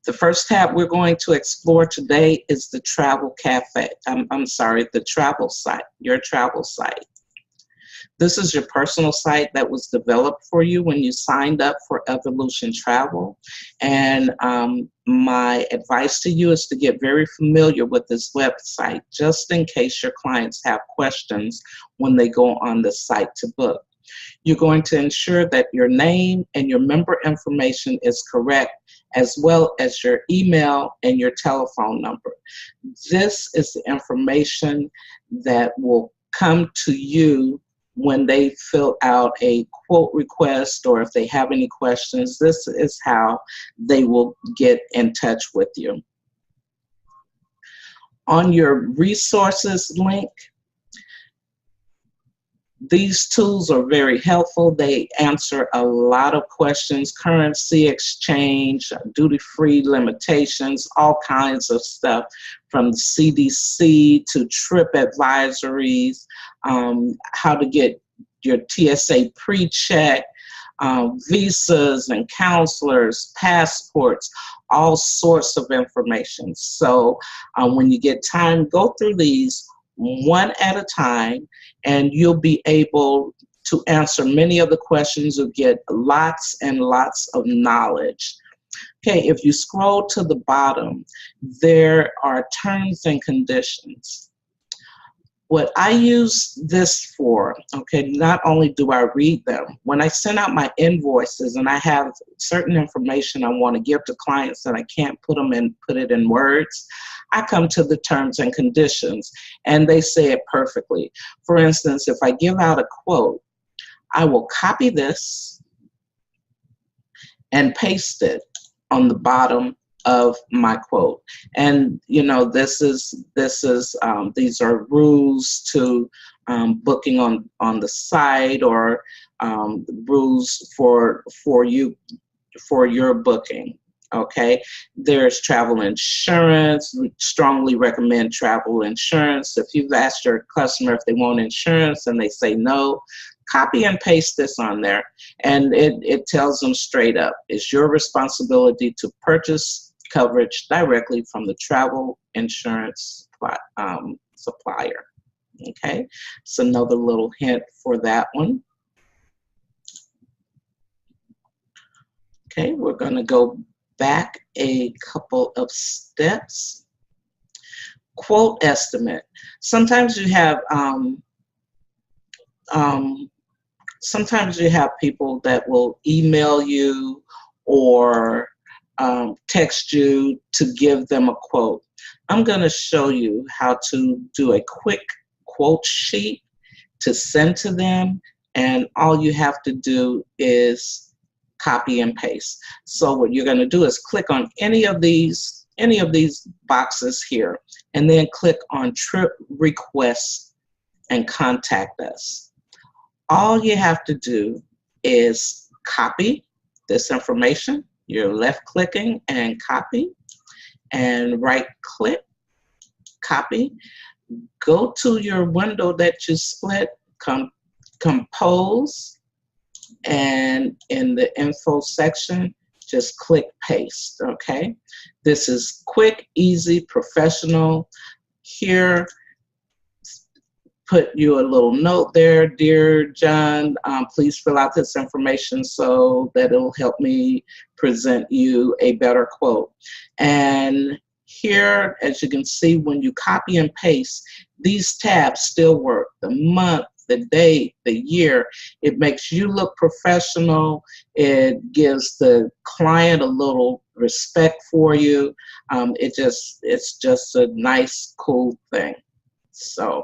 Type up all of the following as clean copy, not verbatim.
The first tab we're going to explore today is the travel cafe. I'm sorry, the travel site, your travel site. This is your personal site that was developed for you when you signed up for Evolution Travel. And my advice to you is to get very familiar with this website, just in case your clients have questions when they go on the site to book. You're going to ensure that your name and your member information is correct, as well as your email and your telephone number. This is the information that will come to you when they fill out a quote request, or if they have any questions. This is how they will get in touch with you. On your resources link, these tools are very helpful. They answer a lot of questions: currency exchange, duty-free limitations, all kinds of stuff, from the CDC to trip advisories, how to get your TSA pre-check, visas and counselors, passports, all sorts of information. So when you get time, go through these one at a time, and you'll be able to answer many of the questions. You'll get lots and lots of knowledge. Okay, if you scroll to the bottom, there are terms and conditions. What I use this for, okay, not only do I read them, when I send out my invoices and I have certain information I want to give to clients and I can't put it in words, I come to the terms and conditions, and they say it perfectly. For instance, if I give out a quote, I will copy this and paste it on the bottom of my quote. And you know, these are rules to booking on the site, or rules for your booking. Okay, there's travel insurance. We strongly recommend travel insurance. If you've asked your customer if they want insurance and they say no, copy and paste this on there, and it tells them straight up, it's your responsibility to purchase coverage directly from the travel insurance supplier. Okay, so another little hint for that one. Okay, we're going to go back a couple of steps. Quote estimate. Sometimes you have people that will email you or text you to give them a quote. I'm going to show you how to do a quick quote sheet to send to them, and all you have to do is copy and paste. So what you're going to do is click on any of these boxes here, and then click on trip request and contact us. All you have to do is copy this information. You're left clicking and copy, and right click, copy. Go to your window that you split, compose, and in the info section, just click paste. Okay, this is quick, easy, professional. Here, put you a little note there: dear John, please fill out this information so that it'll help me present you a better quote. And here, as you can see, when you copy and paste, these tabs still work: the month, the date, the year. It makes you look professional. It gives the client a little respect for you. It's just a nice, cool thing. So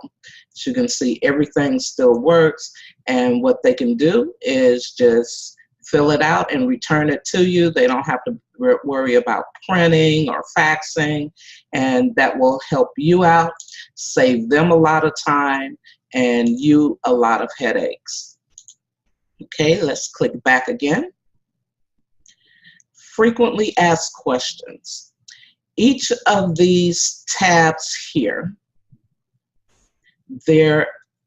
as you can see, everything still works, and what they can do is just fill it out and return it to you. They don't have to worry about printing or faxing, and that will help you out, save them a lot of time, and you a lot of headaches. Okay, let's click back again. Frequently asked questions. Each of these tabs here, there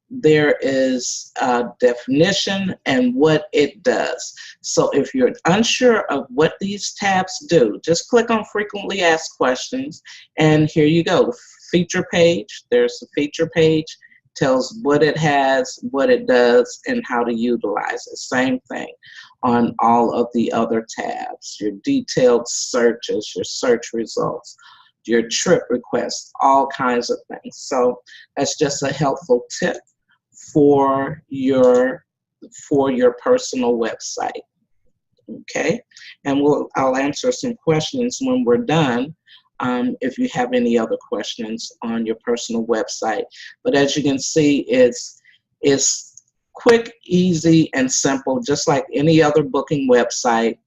there is a definition and what it does. So if you're unsure of what these tabs do, just click on frequently asked questions, and here you go. The feature page, there's the feature page, tells what it has, what it does, and how to utilize it. Same thing on all of the other tabs, your detailed searches, your search results, your trip requests, all kinds of things. So that's just a helpful tip for your personal website. Okay, and I'll answer some questions when we're done, if you have any other questions on your personal website. But as you can see, it's quick, easy, and simple, just like any other booking website.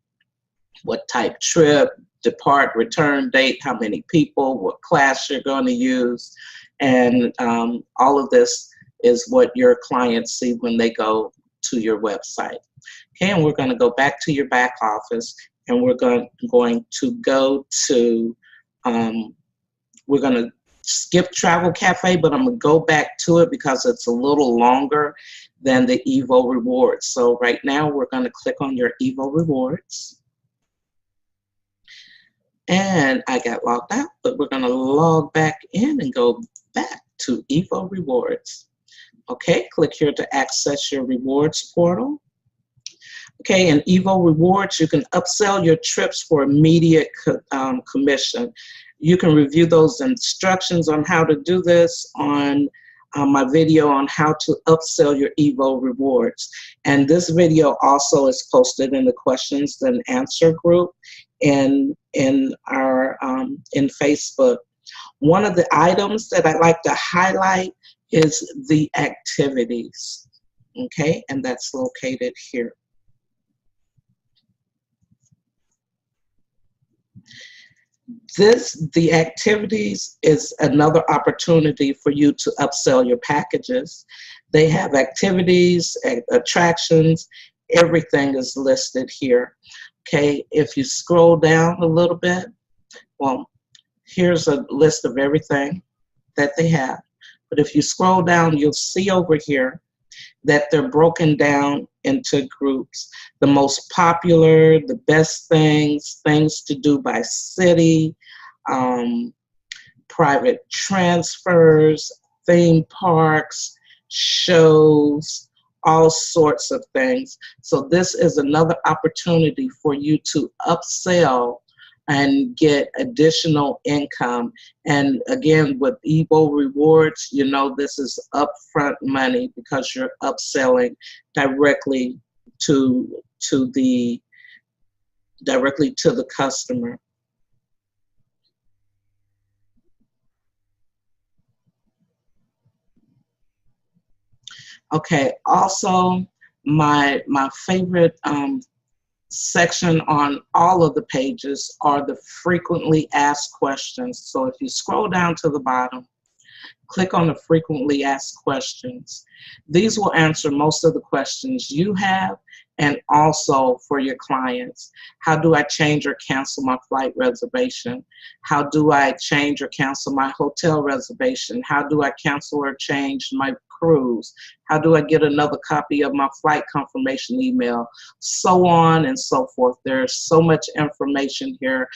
What type trip, depart, return date, how many people, what class you're going to use, and all of this is what your clients see when they go to your website. Okay, and we're going to go back to your back office, and we're going to go to, we're going to skip Travel Cafe, but I'm going to go back to it because it's a little longer than the Evo Rewards. So right now we're going to click on your Evo Rewards. And I got logged out, but we're going to log back in and go back to Evo Rewards. Okay, click here to access your rewards portal. Okay, in Evo Rewards, you can upsell your trips for immediate commission. You can review those instructions on how to do this on my video on how to upsell your Evo Rewards. And this video also is posted in the questions and answer group in Facebook. One of the items that I like to highlight is the activities, okay, and that's located here. The activities is another opportunity for you to upsell your packages. They have activities, attractions, everything is listed here. Okay, if you scroll down a little bit, well, here's a list of everything that they have. But if you scroll down, you'll see over here that they're broken down into groups. The most popular, the best things, things to do by city, private transfers, theme parks, shows, all sorts of things. So this is another opportunity for you to upsell and get additional income. And again, with Evo Rewards, you know this is upfront money because you're upselling directly to the customer. Okay, also my favorite section on all of the pages are the frequently asked questions. So if you scroll down to the bottom, click on the frequently asked questions. These will answer most of the questions you have and also for your clients. How do I change or cancel my flight reservation? How do I change or cancel my hotel reservation? How do I cancel or change my cruise? How do I get another copy of my flight confirmation email? So on and so forth. There's so much information here.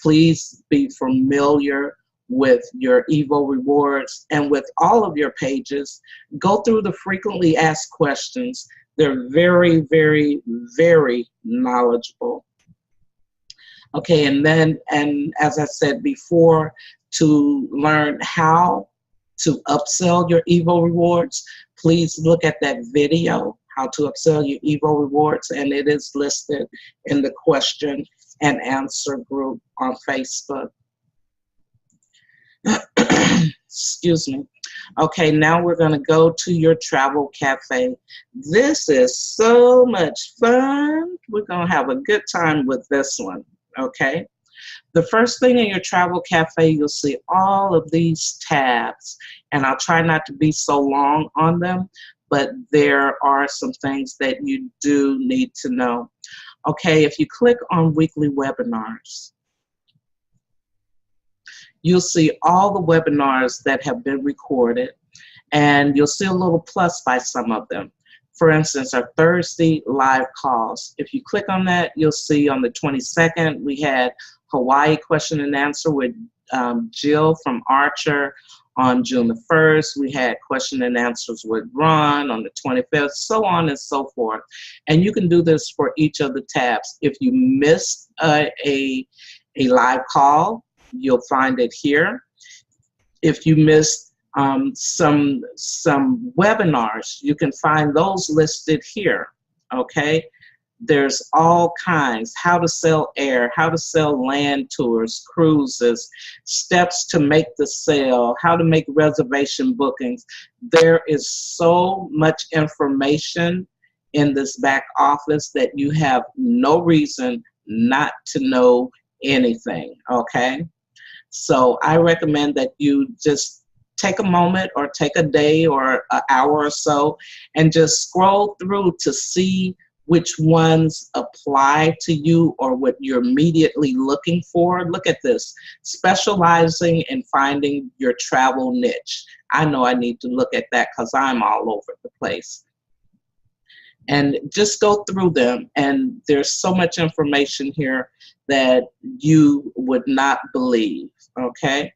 Please be familiar with your Evo Rewards and with all of your pages. Go through the frequently asked questions. They're very, very, very knowledgeable. Okay, and as I said before, to learn how to upsell your Evo Rewards, please look at that video, how to upsell your Evo Rewards, and it is listed in the question and answer group on Facebook. Excuse me. Okay, now we're going to go to your Travel Cafe. This is so much fun. We're going to have a good time with this one, okay? The first thing in your Travel Cafe, you'll see all of these tabs, and I'll try not to be so long on them, but there are some things that you do need to know. Okay, if you click on weekly webinars, you'll see all the webinars that have been recorded, and you'll see a little plus by some of them. For instance, our Thursday live calls. If you click on that, you'll see on the 22nd, we had Hawaii question and answer with Jill from Archer. On June the 1st, we had question and answers with Ron on the 25th, so on and so forth. And you can do this for each of the tabs. If you missed a live call, you'll find it here. If you missed some webinars, you can find those listed here, okay? There's all kinds, how to sell air, how to sell land tours, cruises, steps to make the sale, how to make reservation bookings. There is so much information in this back office that you have no reason not to know anything, okay? So I recommend that you just take a moment or take a day or an hour or so and just scroll through to see which ones apply to you or what you're immediately looking for. Look at this, specializing in finding your travel niche. I know I need to look at that because I'm all over the place. And just go through them, and there's so much information here that you would not believe, okay?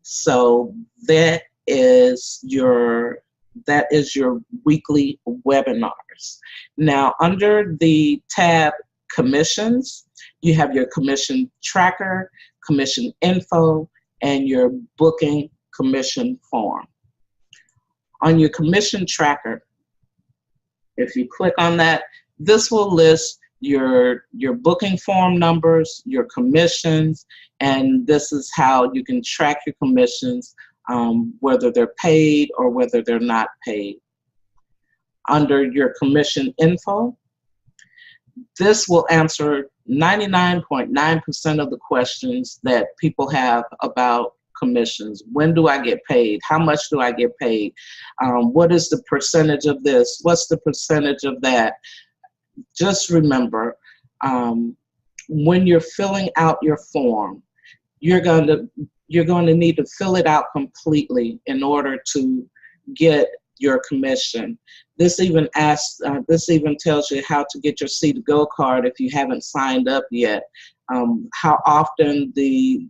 So that is your weekly webinars. Now, under the tab commissions, you have your commission tracker, commission info, and your booking commission form. On your commission tracker, if you click on that, this will list your booking form numbers, your commissions, and this is how you can track your commissions, whether they're paid or whether they're not paid. Under your commission info, this will answer 99.9% of the questions that people have about commissions. When do I get paid? How much do I get paid? What is the percentage of this? What's the percentage of that? Just remember, when you're filling out your form, you're going to need to fill it out completely in order to get your commission. This even tells you how to get your C2Go card if you haven't signed up yet. How often the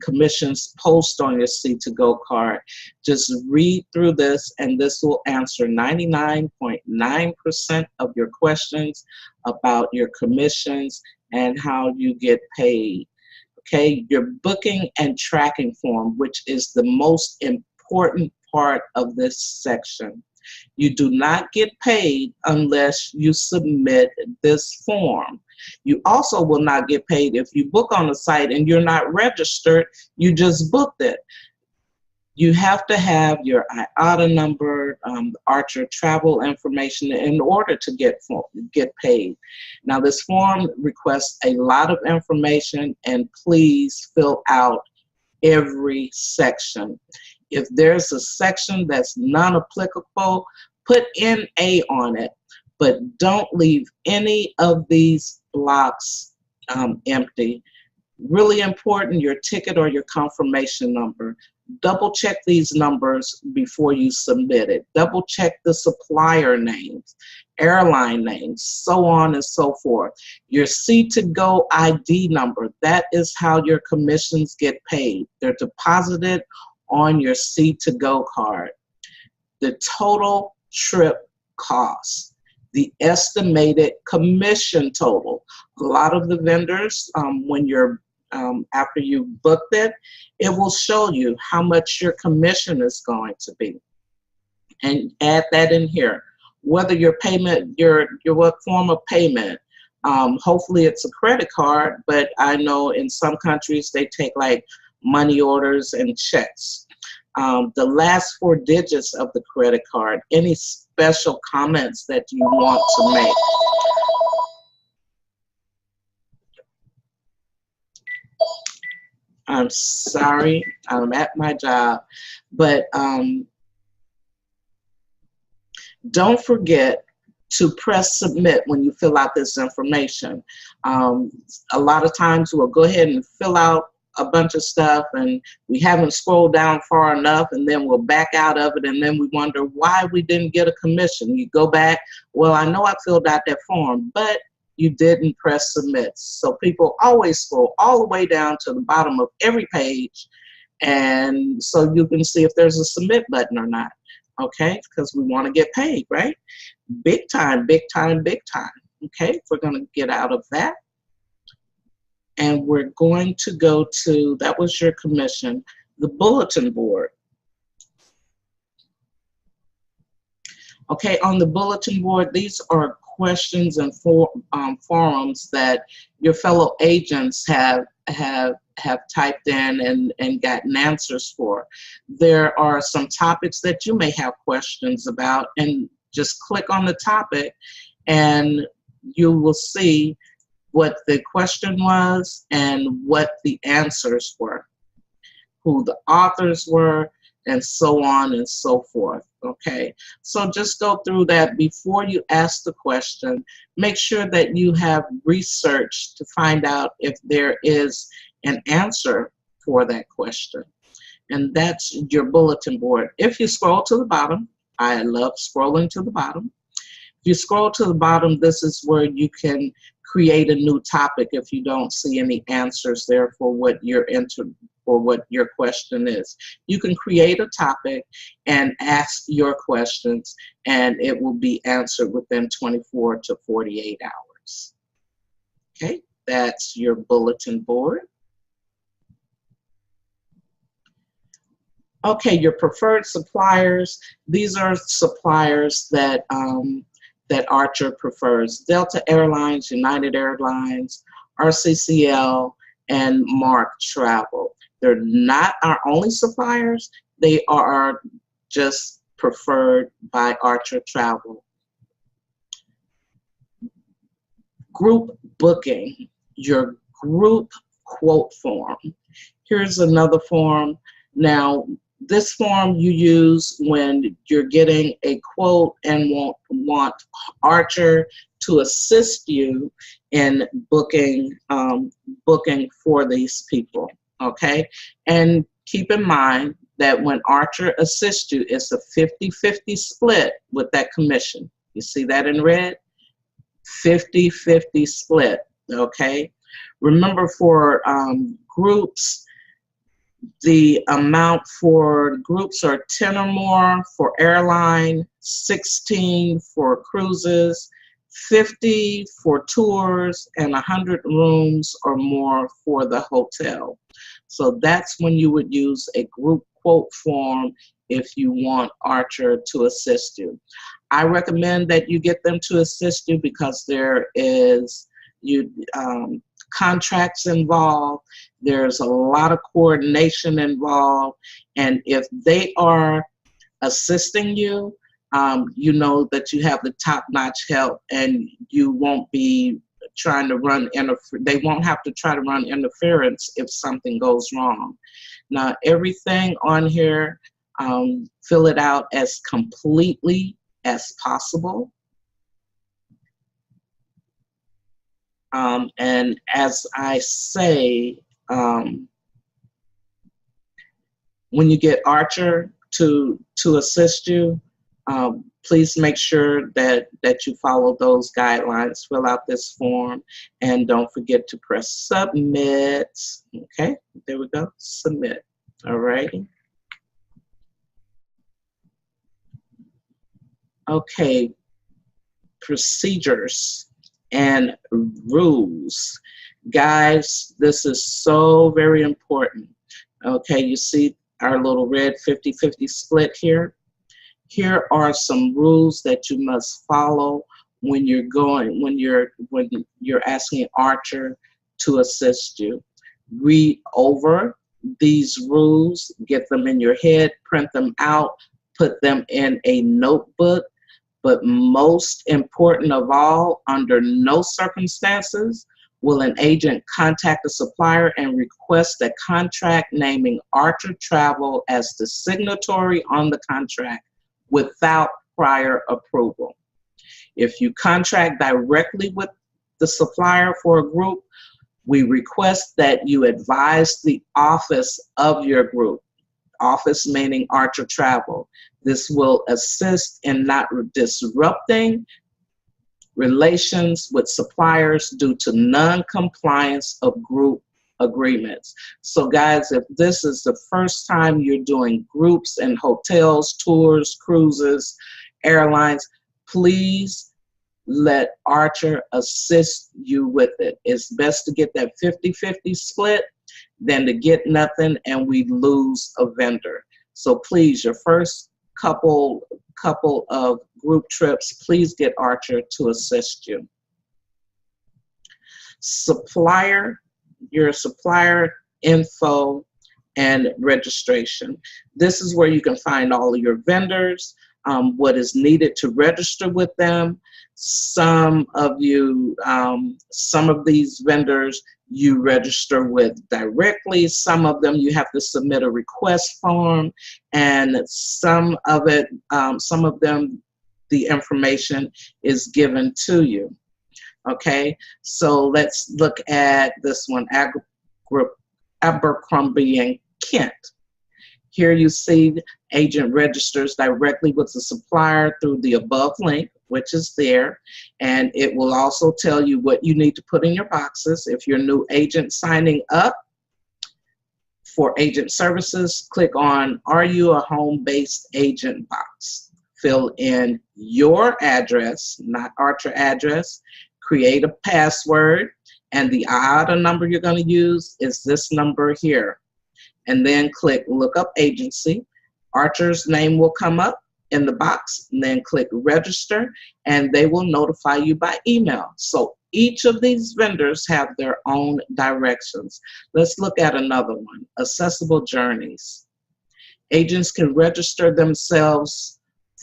commissions post on your C2Go card. Just read through this, and this will answer 99.9% of your questions about your commissions and how you get paid. Okay, your booking and tracking form, which is the most important part of this section. You do not get paid unless you submit this form. You also will not get paid if you book on a site and you're not registered, you just booked it. You have to have your IATA number, Archer travel information in order to get paid. Now, this form requests a lot of information, and please fill out every section. If there's a section that's non-applicable, put NA on it, but don't leave any of these blocks empty. Really important, your ticket or your confirmation number. Double check these numbers before you submit it. Double check the supplier names, airline names, so on and so forth. Your C2Go ID number, that is how your commissions get paid. They're deposited on your C2Go card. The total trip cost, the estimated commission total. A lot of the vendors, when you're after you booked it, it will show you how much your commission is going to be. And add that in here. Whether your payment, your what form of payment. Hopefully it's a credit card, but I know in some countries they take like money orders and checks. The last 4 digits of the credit card, any special comments that you want to make. I'm sorry, I'm at my job, but don't forget to press submit when you fill out this information. A lot of times we'll go ahead and fill out a bunch of stuff and we haven't scrolled down far enough, and then we'll back out of it, and then we wonder why we didn't get a commission. You go back, well, I know I filled out that form, but you didn't press submit. So people always scroll all the way down to the bottom of every page, and so you can see if there's a submit button or not, okay? Because we want to get paid, right? Big time, big time, big time, okay? We're going to get out of that. And we're going to go to, that was your commission, the bulletin board. Okay, on the bulletin board, these are questions and forums that your fellow agents have typed in and gotten answers for. There are some topics that you may have questions about, and just click on the topic and you will see what the question was and what the answers were, who the authors were, and so on and so forth, okay? So just go through that before you ask the question. Make sure that you have researched to find out if there is an answer for that question. And that's your bulletin board. If you scroll to the bottom, I love scrolling to the bottom. If you scroll to the bottom, this is where you can create a new topic if you don't see any answers there for what you're entered or what your question is. You can create a topic and ask your questions, and it will be answered within 24 to 48 hours. Okay, that's your bulletin board. Okay, your preferred suppliers. These are suppliers that that Archer prefers: Delta Airlines, United Airlines, RCCL, and Mark Travel. They're not our only suppliers. They are just preferred by Archer Travel. Group booking, your group quote form. Here's another form. Now, this form you use when you're getting a quote and want Archer to assist you in booking for these people, okay? And keep in mind that when Archer assists you, it's a 50-50 split with that commission. You see that in red? 50-50 split, okay? Remember, for groups, the amount for groups are 10 or more for airline, 16 for cruises, 50 for tours, and 100 rooms or more for the hotel. So that's when you would use a group quote form if you want Archer to assist you. I recommend that you get them to assist you because there is contracts involved. There's a lot of coordination involved, and if they are assisting you, you know that you have the top-notch help, and you won't be trying to run they won't have to try to run interference if something goes wrong. Now, everything on here, fill it out as completely as possible. And as I say, when you get Archer to assist you, please make sure that you follow those guidelines. Fill out this form, and don't forget to press submit. Okay, there we go, submit. All righty. Okay, procedures and rules. Guys, this is so very important. Okay, you see our little red 50-50 split here? Here are some rules that you must follow when you're asking Archer to assist you. Read over these rules, get them in your head, print them out, put them in a notebook. But most important of all, under no circumstances will an agent contact a supplier and request a contract naming Archer Travel as the signatory on the contract without prior approval. If you contract directly with the supplier for a group, We request that you advise the office of your group, office meaning Archer Travel. This will assist in not disrupting relations with suppliers due to non-compliance of group agreements. So guys, if this is the first time you're doing groups in hotels, tours, cruises, airlines, please let Archer assist you with it. It's best to get that 50-50 split than to get nothing and we lose a vendor. So please, your first couple of group trips, please get Archer to assist you. Your supplier info and registration. This is where you can find all of your vendors, what is needed to register with them. Some of these vendors you register with directly. Some of them you have to submit a request form, and some of them the information is given to you. Okay, so let's look at this one, Abercrombie and Kent. Here you see agent registers directly with the supplier through the above link, which is there, and it will also tell you what you need to put in your boxes. If you're a new agent signing up for agent services, click on Are You a Home-Based Agent box. Fill in your address, not Archer address, create a password, and the IATA number you're going to use is this number here. And then click Look Up Agency. Archer's name will come up in the box, and then click Register, and they will notify you by email. So each of these vendors have their own directions. Let's look at another one, Accessible Journeys. Agents can register themselves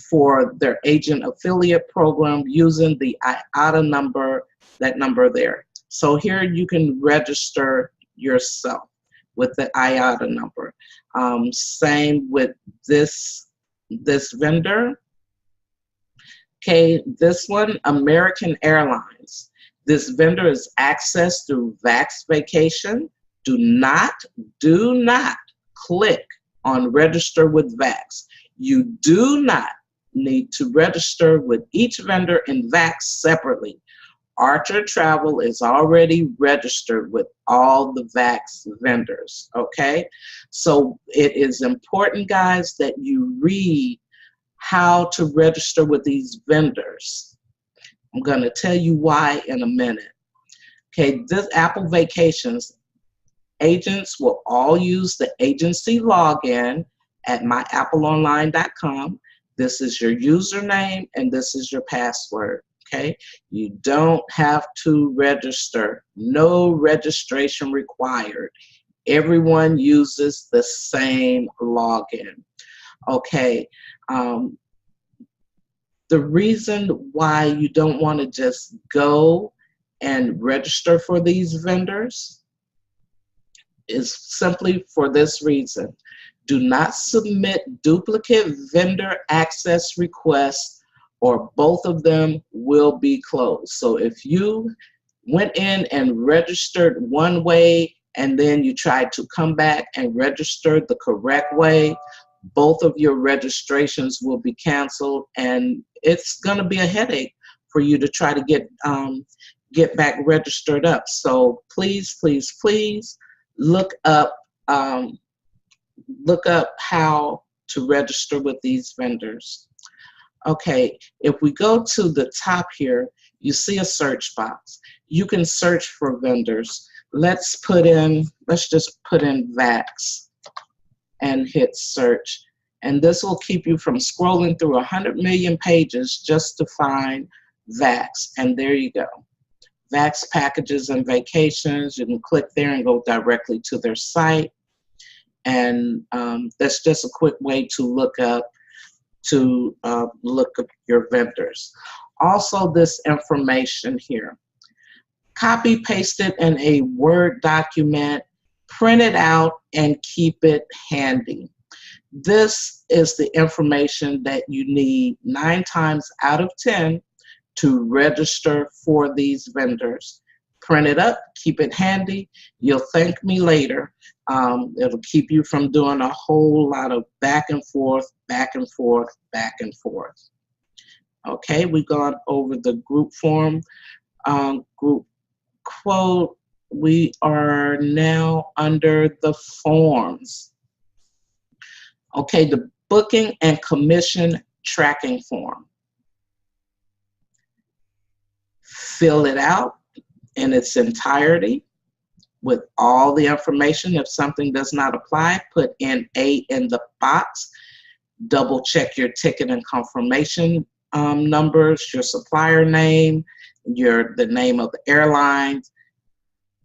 for their agent affiliate program using the IATA number, that number there. So here you can register yourself with the IATA number. Same with this vendor. Okay, this one, American Airlines. This vendor is accessed through Vax Vacation. Do not click on Register with Vax. You do not need to register with each vendor in Vax separately. Archer Travel is already registered with all the Vax vendors, okay? So it is important, guys, that you read how to register with these vendors. I'm going to tell you why in a minute. Okay, this Apple Vacations, agents will all use the agency login at myappleonline.com. This is your username and this is your password. Okay, you don't have to register. No registration required. Everyone uses the same login. Okay, the reason why you don't want to just go and register for these vendors is simply for this reason. Do not submit duplicate vendor access requests or both of them will be closed. So if you went in and registered one way and then you tried to come back and register the correct way, both of your registrations will be canceled, and it's gonna be a headache for you to try to get back registered up. So please, please, please look up how to register with these vendors. Okay, if we go to the top here, you see a search box. You can search for vendors. Let's just put in Vax and hit search. And this will keep you from scrolling through 100 million pages just to find Vax. And there you go. Vax Packages and Vacations. You can click there and go directly to their site. And that's just a quick way to look up your vendors. Also, this information here, copy paste it in a Word document, print it out, and keep it handy. This is the information that you need 9 times out of 10 to register for these vendors. Print it up, keep it handy. You'll thank me later. It'll keep you from doing a whole lot of back and forth, back and forth, back and forth. Okay, we've gone over the group form, group quote. We are now under the forms. Okay, the booking and commission tracking form. Fill it out in its entirety with all the information. If something does not apply, put in A in the box. Double check your ticket and confirmation numbers, your supplier name, the name of the airline,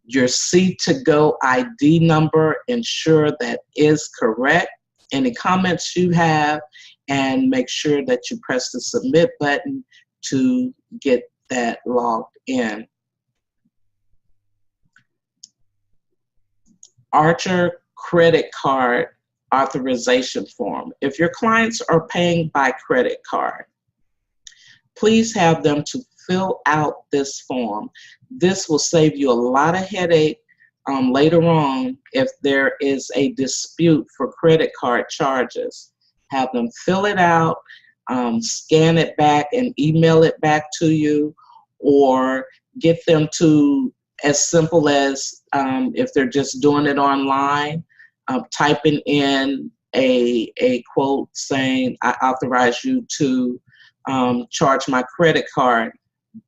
your C2Go ID number, ensure that is correct. Any comments you have, and make sure that you press the submit button to get that logged in. Archer credit card authorization form. If your clients are paying by credit card, please have them to fill out this form. This will save you a lot of headache later on if there is a dispute for credit card charges. Have them fill it out, scan it back and email it back to you, or get them to, as simple as if they're just doing it online, typing in a quote saying, I authorize you to charge my credit card,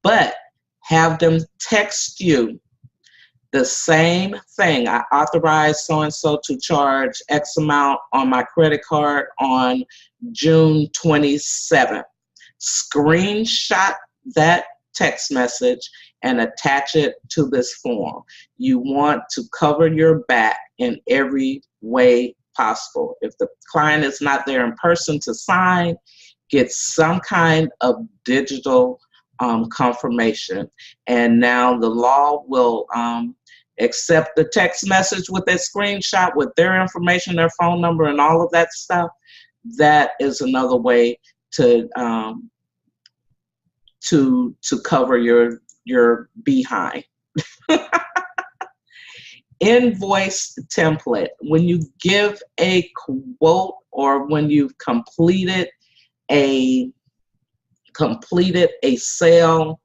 but have them text you the same thing. I authorize so-and-so to charge X amount on my credit card on June 27th. Screenshot that text message and attach it to this form. You want to cover your back in every way possible. If the client is not there in person to sign, get some kind of digital confirmation. And now the law will accept the text message with that screenshot with their information, their phone number, and all of that stuff. That is another way to cover your behind. Invoice template. When you give a quote or when you've completed a sale,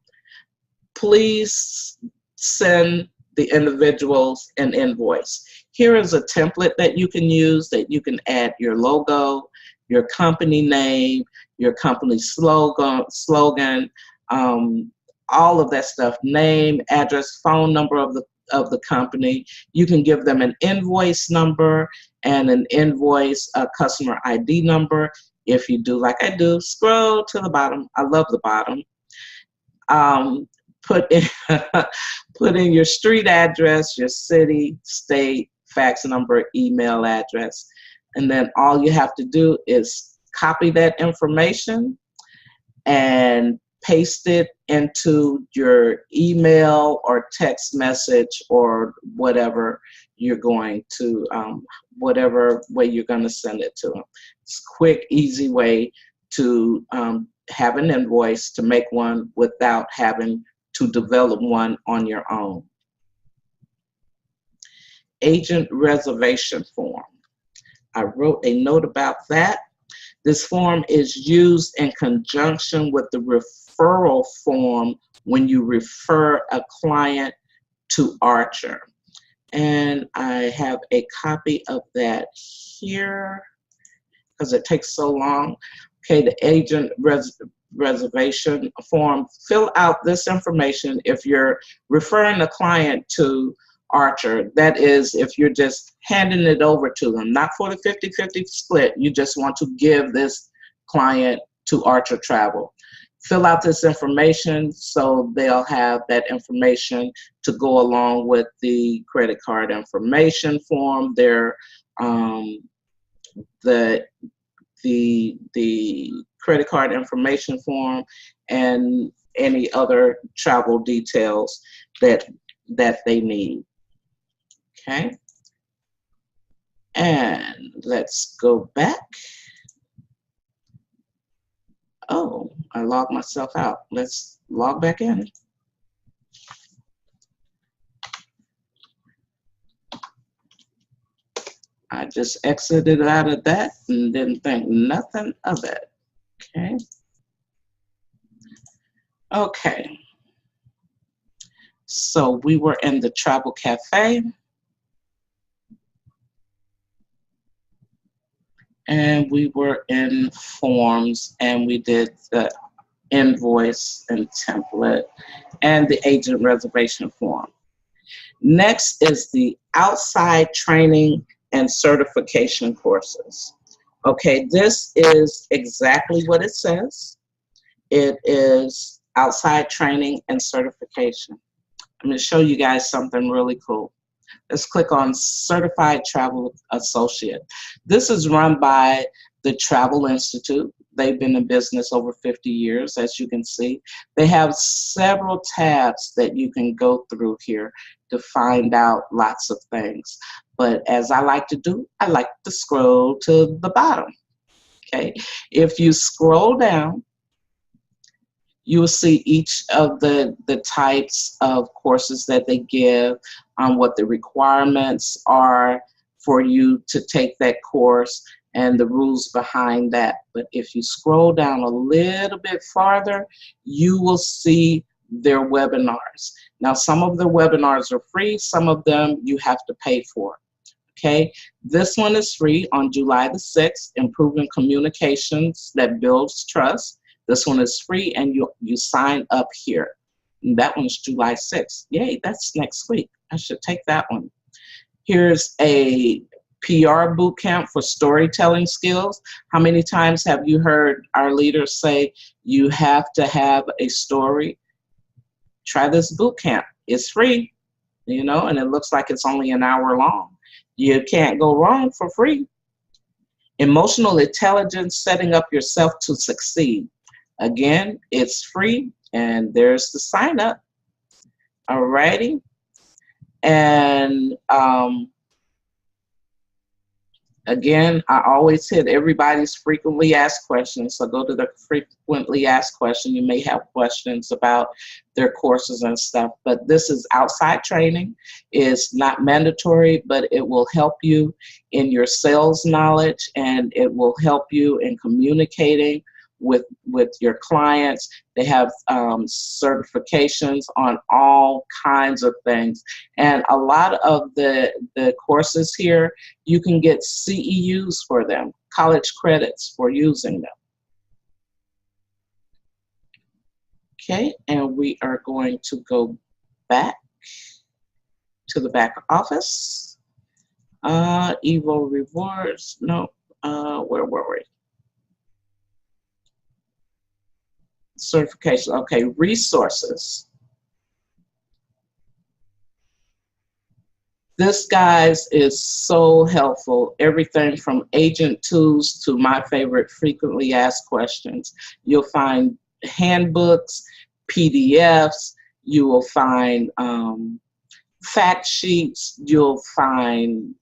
please send the individuals an invoice. Here is a template that you can use, that you can add your logo, your company name, your company slogan, all of that stuff, name, address, phone number of the company. You can give them an invoice number and an invoice customer ID number. If you do like I do, scroll to the bottom. I love the bottom. Put in your street address, your city, state, fax number, email address, and then all you have to do is copy that information and paste it into your email or text message or whatever you're going to, whatever way you're going to send it to them. It's a quick, easy way to have an invoice, to make one without having to develop one on your own. Agent reservation form. I wrote a note about that. This form is used in conjunction with the referral form when you refer a client to Archer. And I have a copy of that here because it takes so long. Okay, the agent reservation form. Fill out this information if you're referring a client to Archer. That is, if you're just handing it over to them, not for the 50-50 split. You just want to give this client to Archer Travel. Fill out this information so they'll have that information to go along with the credit card information form, their the credit card information form, and any other travel details that they need. Okay, and let's go back. Oh, I logged myself out. Let's log back in. I just exited out of that and didn't think nothing of it. Okay. Okay. So we were in the Travel Cafe. And we were in forms, and we did the invoice and template and the agent reservation form. Next is the outside training and certification courses. Okay, this is exactly what it says. It is outside training and certification. I'm going to show you guys something really cool. Let's click on Certified Travel Associate. This is run by the Travel Institute. They've been in business over 50 years, as you can see. They have several tabs that you can go through here to find out lots of things. But as I like to do, I like to scroll to the bottom. Okay, if you scroll down, you will see each of the types of courses that they give, what the requirements are for you to take that course, and the rules behind that. But if you scroll down a little bit farther, you will see their webinars. Now, some of the webinars are free, some of them you have to pay for. Okay, this one is free on July the 6th, Improving Communications That Builds Trust. This one is free, and you sign up here. And that one's July 6th. Yay, that's next week. I should take that one. Here's a PR boot camp for storytelling skills. How many times have you heard our leaders say you have to have a story? Try this boot camp. It's free, you know, and it looks like it's only an hour long. You can't go wrong for free. Emotional intelligence, setting up yourself to succeed. Again, it's free, and there's the sign up. Alrighty. And again, I always hit everybody's frequently asked questions. So go to the frequently asked question. You may have questions about their courses and stuff, but this is outside training. It's not mandatory, but it will help you in your sales knowledge, and it will help you in communicating with your clients. They have certifications on all kinds of things. And a lot of the courses here, you can get CEUs for them, college credits for using them. Okay, and we are going to go back to the back office. Evo rewards, no, where were we? Certification, okay, resources. This, guys, is so helpful. Everything from agent tools to my favorite frequently asked questions. You'll find handbooks, PDFs, you will find fact sheets, you'll find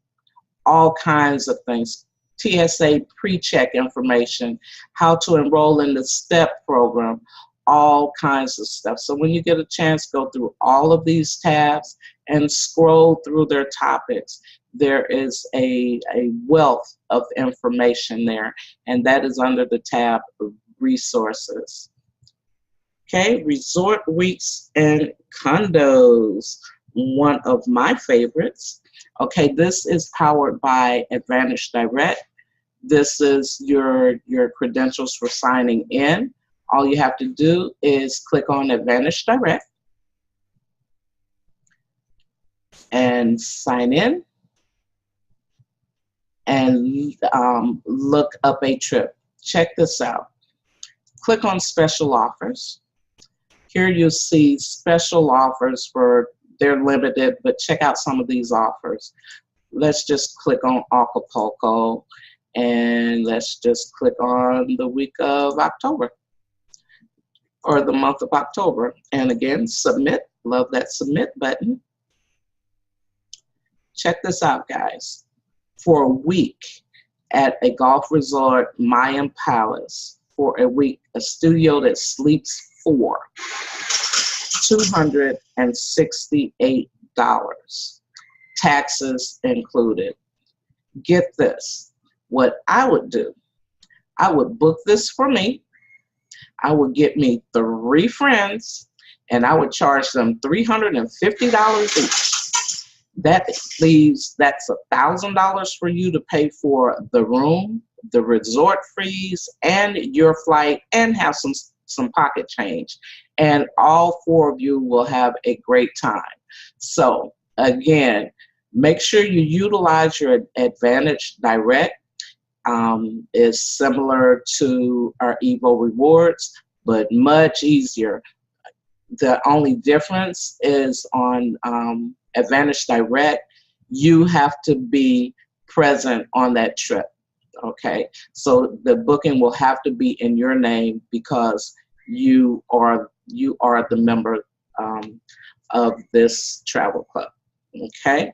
all kinds of things. TSA pre-check information, how to enroll in the STEP program, all kinds of stuff. So when you get a chance, go through all of these tabs and scroll through their topics. There is a wealth of information there, and that is under the tab of resources. Okay, resort weeks and condos, one of my favorites. Okay, this is powered by Advantage Direct. This is your credentials for signing in. All you have to do is click on Advantage Direct and sign in and look up a trip. Check this out. Click on Special Offers. Here you'll see special offers for, they're limited, but check out some of these offers. Let's just click on Acapulco, and let's just click on the week of October, or the month of October. And again, submit. Love that submit button. Check this out, guys. For a week at a golf resort, Mayan Palace, for a week, a studio that sleeps for $268, taxes included. get this, what I would do, I would book this for me. I would get me 3 friends, and I would charge them $350 each. That's $1,000 for you to pay for the room, the resort fees, and your flight, and have some pocket change. And all 4 of you will have a great time. So again, make sure you utilize your Advantage Direct. Is similar to our Evo Rewards, but much easier. The only difference is on Advantage Direct, you have to be present on that trip. Okay, so the booking will have to be in your name because you are the member of this travel club. Okay,